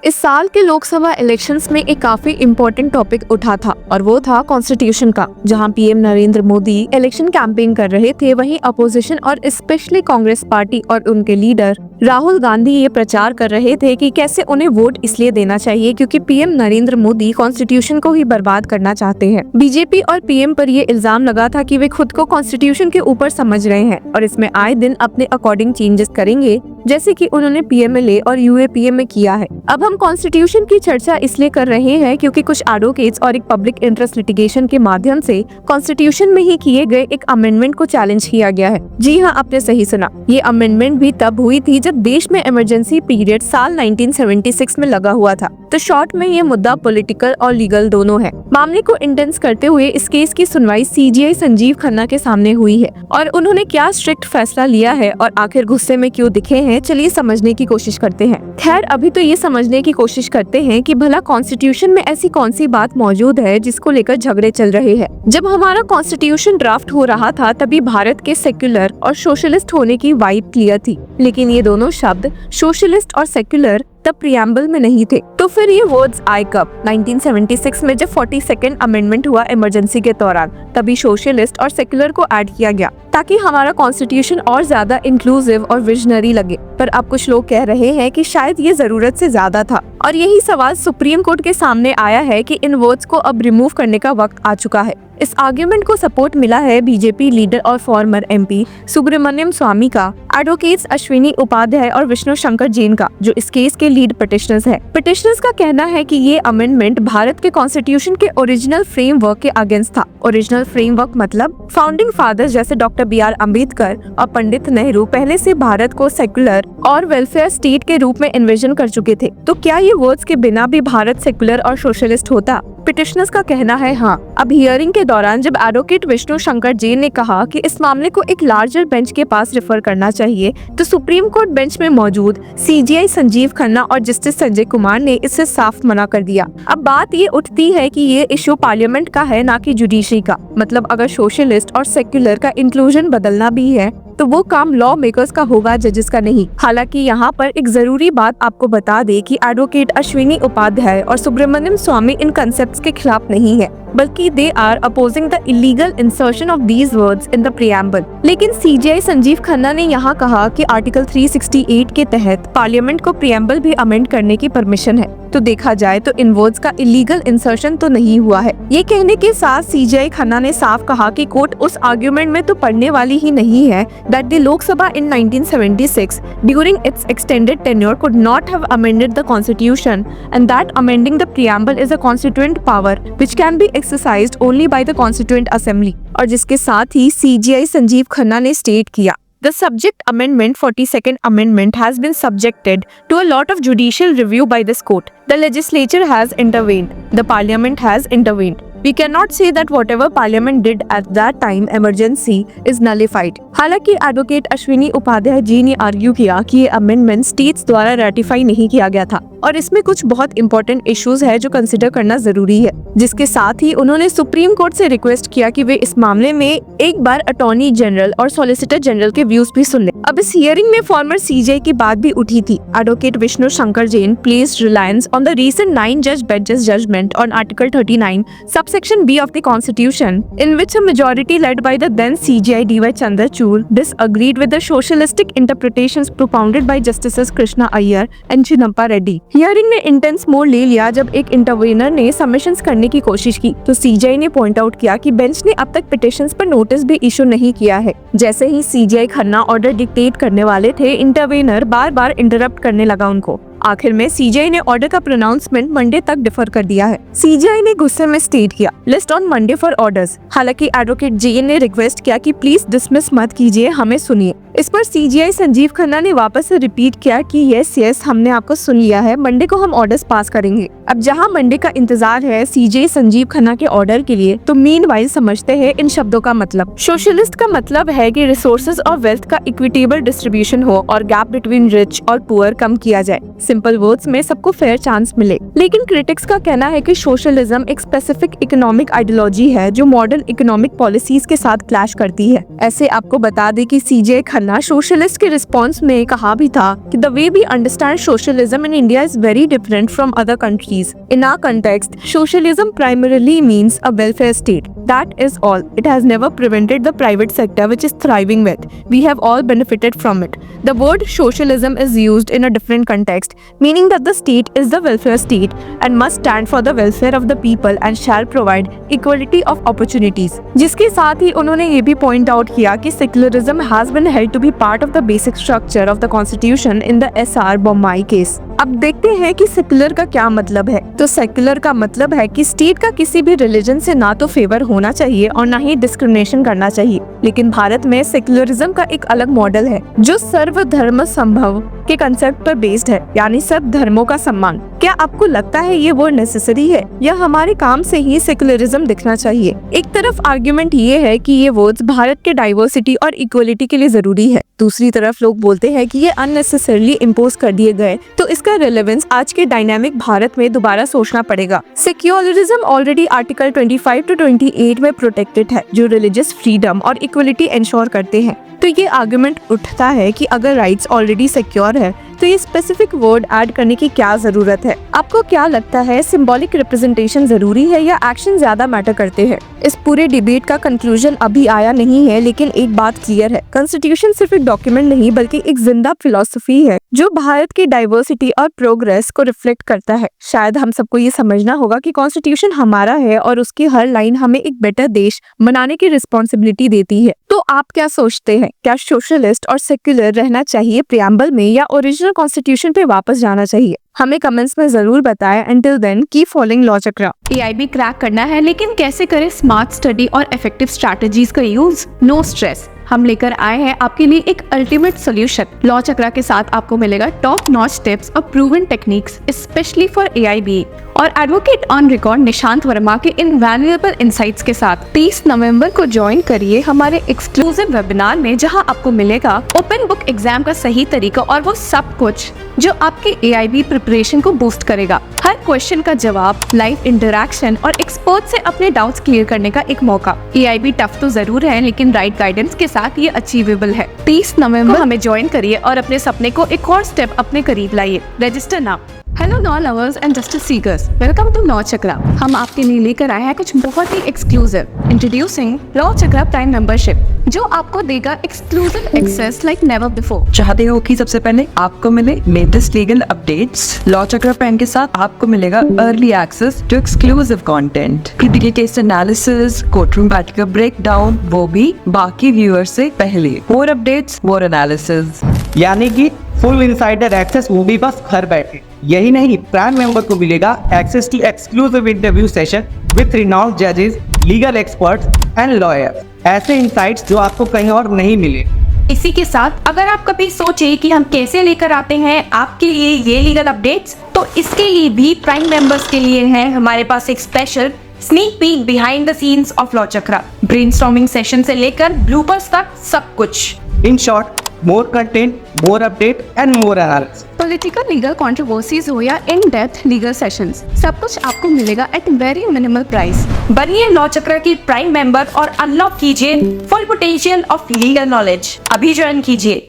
इस साल के लोकसभा इलेक्शंस में एक काफी इम्पोर्टेंट टॉपिक उठा था और वो था कॉन्स्टिट्यूशन का। जहां PM Narendra Modi election campaign कर रहे थे, वहीं अपोजिशन और स्पेशली कांग्रेस पार्टी और उनके लीडर राहुल गांधी ये प्रचार कर रहे थे कि कैसे उन्हें वोट इसलिए देना चाहिए क्योंकि पीएम नरेंद्र मोदी कॉन्स्टिट्यूशन को ही बर्बाद करना चाहते हैं। बीजेपी और पीएम पर ये इल्जाम लगा था कि वे खुद को कॉन्स्टिट्यूशन के ऊपर समझ रहे हैं और इसमें आए दिन अपने अकॉर्डिंग चेंजेस करेंगे, जैसे कि उन्होंने पीएमएलए और यूएपीए में किया है। अब हम कॉन्स्टिट्यूशन की चर्चा इसलिए कर रहे हैं क्योंकि कुछ एडवोकेट्स और एक पब्लिक इंटरेस्ट लिटिगेशन के माध्यम से कॉन्स्टिट्यूशन में ही किए गए एक अमेंडमेंट को चैलेंज किया गया है। जी हाँ, आपने सही सुना। ये अमेंडमेंट भी तब हुई थी जब देश में इमरजेंसी पीरियड साल 1976 में लगा हुआ था। तो शॉर्ट में ये मुद्दा पॉलिटिकल और लीगल दोनों है। मामले को इंटेंस करते हुए इस केस की सुनवाई सीजीआई संजीव खन्ना के सामने हुई है और उन्होंने क्या स्ट्रिक्ट फैसला लिया है और आखिर गुस्से में क्यों दिखे हैं, चलिए समझने की कोशिश करते हैं। खैर, अभी तो ये समझने की कोशिश करते हैं कि भला कॉन्स्टिट्यूशन में ऐसी कौन सी बात मौजूद है जिसको लेकर झगड़े चल रहे हैं। जब हमारा कॉन्स्टिट्यूशन ड्राफ्ट हो रहा था तभी भारत के सेक्युलर और सोशलिस्ट होने की वाइब क्लियर थी, लेकिन ये दोनों शब्द सोशलिस्ट और सेक्युलर तब प्रियम्बल में नहीं थे। तो फिर ये वर्ड्स आए कब? 1976 में जब 42nd अमेंडमेंट हुआ इमरजेंसी के दौरान, तभी सोशलिस्ट और सेक्युलर को ऐड किया गया ताकि हमारा कॉन्स्टिट्यूशन और ज्यादा इंक्लूसिव और विजनरी लगे। पर अब कुछ लोग कह रहे हैं कि शायद ये जरूरत से ज्यादा था और यही सवाल सुप्रीम कोर्ट के सामने आया है कि इन वर्ड्स को अब रिमूव करने का वक्त आ चुका है। इस आर्ग्यूमेंट को सपोर्ट मिला है बीजेपी लीडर और फॉर्मर एमपी सुब्रमण्यम स्वामी का, एडवोकेट्स अश्विनी उपाध्याय और विष्णु शंकर जैन का, जो इस केस के लीड पिटिशनर्स है। पिटिशनर्स का कहना है कि ये अमेंडमेंट भारत के कॉन्स्टिट्यूशन के ओरिजिनल फ्रेमवर्क के अगेंस्ट था। ओरिजिनल फ्रेमवर्क मतलब फाउंडिंग फादर्स जैसे डॉक्टर बी.आर. अम्बेडकर और पंडित नेहरू पहले से भारत को सेक्युलर और वेलफेयर स्टेट के रूप में इन्विजन कर चुके थे। तो क्या ये वर्ड्स के बिना भी भारत सेक्युलर और सोशलिस्ट होता? पिटिशनर्स का कहना है हाँ। अब हियरिंग के दौरान जब एडवोकेट विष्णु शंकर जैन ने कहा कि इस मामले को एक लार्जर बेंच के पास रेफर करना चाहिए, तो सुप्रीम कोर्ट बेंच में मौजूद सीजीआई संजीव खन्ना और जस्टिस संजय कुमार ने इससे साफ मना कर दिया। अब बात ये उठती है कि ये इशू पार्लियामेंट का है, ना कि जुडिशरी का। मतलब अगर सोशलिस्ट और सेक्युलर का इंक्लूजन बदलना भी है तो वो काम लॉ मेकर्स का होगा, जजेस का नहीं। हालांकि यहाँ पर एक जरूरी बात आपको बता दे कि एडवोकेट अश्विनी उपाध्याय और सुब्रमण्यम स्वामी इन कंसेप्ट्स के खिलाफ नहीं है, बल्कि they are opposing the illegal insertion of these words in the preamble. लेकिन सीजीआई संजीव खन्ना ने यहाँ कहा कि आर्टिकल 368 के तहत पार्लियामेंट को प्रियम्बल भी अमेंड करने की परमिशन है। तो देखा जाए तो इन वर्ड्स का इलीगल इंसर्शन तो नहीं हुआ है। ये कहने के साथ सीजीआई खन्ना ने साफ कहा कि कोर्ट उस आर्ग्यूमेंट में तो पढ़ने वाली ही नहीं है that the Lok Sabha in 1976 during its extended tenure could not have amended the constitution and that amending the preamble is a constituent power which can be exercised only by the constituent assembly। और जिसके साथ ही CGI Sanjiv Khanna ने state किया The subject amendment 42nd amendment has been subjected to a lot of judicial review by this court. The legislature has intervened. The parliament has intervened. We cannot say that whatever parliament did at that time emergency is nullified। हालांकि advocate Ashwini Upadhyay ji ने argue किया कि ये amendment states द्वारा ratify नहीं किया गया था और इसमें कुछ बहुत इंपॉर्टेंट इश्यूज है जो कंसिडर करना जरूरी है। जिसके साथ ही उन्होंने सुप्रीम कोर्ट से रिक्वेस्ट किया कि वे इस मामले में एक बार अटॉर्नी जनरल और सॉलिसिटर जनरल के व्यूज भी सुन ले। अब इस हियरिंग में फॉर्मर सीजीआई की बात भी उठी थी। Advocate Vishnu Shankar Jain placed reliance on the recent 9 judge benches judgment on Article 39 subsection B of the Constitution, in which a majority led by the then CJI D.Y. Chandrachud disagreed with the socialistic interpretations propounded by Justices Krishna Iyer and Chinnappa Reddy। Hearing ने intense mode ले लिया जब एक intervener ने submissions करने की कोशिश की तो सीजीआई ने पॉइंट आउट किया कि बेंच ने अब तक पिटिशंस पर नोटिस भी इशू नहीं किया है। जैसे ही सीजीआई खन्ना ऑर्डर डिक्टेट करने वाले थे, इंटरवेनर बार बार इंटरप्ट करने लगा उनको। आखिर में सीजीआई ने ऑर्डर का प्रोनाउंसमेंट मंडे तक डिफर कर दिया है। सीजीआई ने गुस्से में स्टेट किया list on Monday for orders. हालांकि एडवोकेट जैन ने रिक्वेस्ट किया कि प्लीज डिसमिस मत कीजिए, हमें सुनिए। इस पर सीजीआई संजीव खन्ना ने वापस से रिपीट किया कि यस हमने आपको सुन लिया है, मंडे को हम ऑर्डर्स पास करेंगे। अब जहां मंडे का इंतजार है सीजीआई संजीव खन्ना के ऑर्डर के लिए, तो मीनवाइल समझते हैं इन शब्दों का मतलब। सोशलिस्ट का मतलब है कि रिसोर्सेज और वेल्थ का इक्विटेबल डिस्ट्रीब्यूशन हो और गैप बिटवीन रिच और पुअर कम किया जाए। सिंपल वर्ड्स में सबको फेयर चांस मिले। लेकिन क्रिटिक्स का कहना है कि सोशलिज्म एक स्पेसिफिक इकोनॉमिक आइडियोलॉजी है जो मॉडर्न इकोनॉमिक पॉलिसीज के साथ क्लैश करती है। ऐसे आपको बता दें कि सीजीआई खन्ना ना सोशलिस्ट के रिस्पॉन्स में कहा भी था कि the way we understand socialism in India is very different from other countries. In our context, socialism primarily means a welfare state. That is all. It has never prevented the private sector which is thriving with. We have all benefited from it. The word socialism is used in a different context, meaning that the state is the welfare state and must stand for the welfare of the people and shall provide equality of opportunities. जिसके साथ ही उन्होंने ये भी point out किया कि secularism has been held to be part of the basic structure of the constitution in the SR Bommai case. अब देखते हैं कि सेक्युलर का क्या मतलब है. तो सेक्युलर का मतलब है कि स्टेट का किसी भी रिलीजन से ना तो फेवर होना चाहिए और ना ही डिस्क्रिमिनेशन करना चाहिए. लेकिन भारत में सेक्युलरिज्म का एक अलग मॉडल है जो सर्वधर्म संभव के कंसेप्ट पर बेस्ड है, यानी सब धर्मों का सम्मान. क्या आपको लगता है ये वर्ड नेसेसरी है या हमारे काम से ही सेक्युलरिज्म दिखना चाहिए? एक तरफ आर्ग्यूमेंट ये है कि ये वर्ड्स भारत के डाइवर्सिटी और इक्वलिटी के लिए जरूरी है. दूसरी तरफ लोग बोलते हैं कि ये अननेसेसरली इम्पोज कर दिए गए, तो इसका रेलेवेंस आज के डायनामिक भारत में दोबारा सोचना पड़ेगा. सेक्युलरिज्म ऑलरेडी आर्टिकल 25 to 28 में प्रोटेक्टेड है जो रिलीजियस फ्रीडम और इक्वलिटी इंश्योर करते हैं. तो ये आर्गुमेंट उठता है कि अगर राइट्स ऑलरेडी सिक्योर है तो ये स्पेसिफिक वर्ड ऐड करने की क्या जरूरत है? आपको क्या लगता है, सिंबॉलिक रिप्रेजेंटेशन जरूरी है या एक्शन ज्यादा मैटर करते हैं? इस पूरे डिबेट का कंक्लूजन अभी आया नहीं है, लेकिन एक बात क्लियर है, कॉन्स्टिट्यूशन सिर्फ एक डॉक्यूमेंट नहीं बल्कि एक जिंदा फिलॉसफी है जो भारत की डाइवर्सिटी और प्रोग्रेस को रिफ्लेक्ट करता है. शायद हम सबको ये समझना होगा कि कॉन्स्टिट्यूशन हमारा है और उसकी हर लाइन हमें एक बेटर देश बनाने की रिस्पॉन्सिबिलिटी देती है. तो आप क्या सोचते हैं, क्या सोशलिस्ट और सेक्युलर रहना चाहिए प्रियम्बल में या ओरिजिनल कॉन्स्टिट्यूशन पे वापस जाना चाहिए? हमें कमेंट्स में जरूर बताएं. Until then, keep following law Chakra. AIB crack करना है, लेकिन कैसे करें स्मार्ट स्टडी और इफेक्टिव स्ट्रैटेजीज का यूज? नो स्ट्रेस, हम लेकर आए हैं आपके लिए एक अल्टीमेट सोल्यूशन. लॉ चक्रा के साथ आपको मिलेगा टॉप नॉच टिप्स और proven techniques specially for AIB और advocate on record Nishant Verma के इनवैल्यूएबल इनसाइट्स के साथ 30 नवंबर को ज्वाइन करिए हमारे एक्सक्लूसिव वेबिनार में, जहां आपको मिलेगा ओपन बुक एग्जाम का सही तरीका और वो सब कुछ जो आपके AIB प्रिपरेशन को बूस्ट करेगा. हर क्वेश्चन का जवाब, लाइव इंटरैक्शन और एक्सपर्ट से अपने डाउट्स क्लियर करने का एक मौका. AIB टफ तो जरूर है, लेकिन राइट गाइडेंस के साथ ये अचीवेबल है. 30 नवंबर हमें ज्वाइन करिए और अपने सपने को एक और स्टेप अपने करीब लाइए. Register now. Hello law lovers and justice seekers, welcome to law Chakra. हम आपके लिए लेकर आए हैं कुछ बहुत ही exclusive. Introducing law Chakra prime membership, जो आपको देगा exclusive access like never before. चाहते हो कि सबसे पहले आपको मिले latest legal updates? Law Chakra prime के साथ आपको मिलेगा early access to exclusive content, critical case analysis, courtroom battle का ब्रेकडाउन, वो भी बाकी व्यूअर्स से पहले. मोर अपडेट्स, मोर एनालिसिस, यानी कि फुल इनसाइडर एक्सेस, वो भी बस घर बैठे. यही नहीं, प्राइम मेंबर को मिलेगा access to exclusive interview session with renowned जजेस, लीगल एक्सपर्ट्स एंड लॉयर्स. ऐसे इनसाइट्स जो आपको कहीं और नहीं मिले. इसी के साथ अगर आप कभी सोचे कि हम कैसे लेकर आते हैं आपके लिए ये लीगल अपडेट्स, तो इसके लिए भी प्राइम मेंबर्स के लिए है हमारे पास एक special sneak peek behind the scenes of law chakra. Brainstorming session से लेकर ब्लूपर्स तक सब कुछ. In short, more content, more update and more analysis. Political legal controversies हो या इन डेप्थ लीगल सेशंस, सब कुछ आपको मिलेगा एट वेरी मिनिमल प्राइस. बनिए लॉ चक्र की प्राइम मेंबर और अनलॉक कीजिए full potential of legal knowledge. अभी ज्वाइन कीजिए.